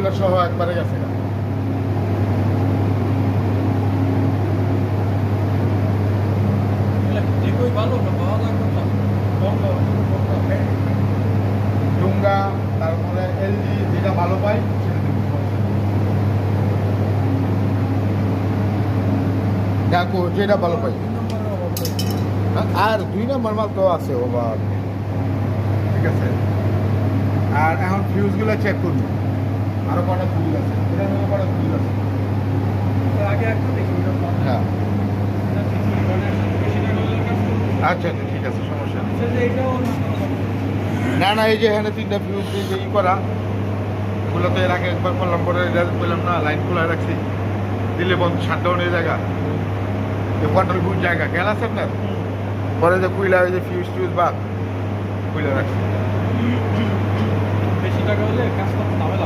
Boiler সহ একবারে গেছে না। ডুঙ্গা, তারপরে এলজি যেটা ভালো পাই সেটা দেবো, সমস্যা নেই। দেখো যেটা ভালো পাই। আর 2 নম্বর মাল তো আছে ওভার, ঠিক আছে। আর এখন ফিউজগুলো চেক করবো, আরো কটা ফিউজ আছে, এটা নিয়ে কটা ফিউজ আছে। হ্যাঁ আচ্ছা আচ্ছা ঠিক আছে, সমস্যা নেই। না না, এই যে এখানে 3টা ফিউজ যে ই করা, এগুলো তো এর আগে একবার করলাম, পরে বললাম না লাইন খোলা রাখছি, দিলে বন্ধ শাটডাউনের জায়গা, কন্ট্রোল বুথ জায়গা খেয়াল আছে আপনার, পরে যে কুইলা ওই যে ফিউজ টিউজ বাদ কুইলা রাখছি। বেশি টাকা হলে কাজ করতে ঝামেলা।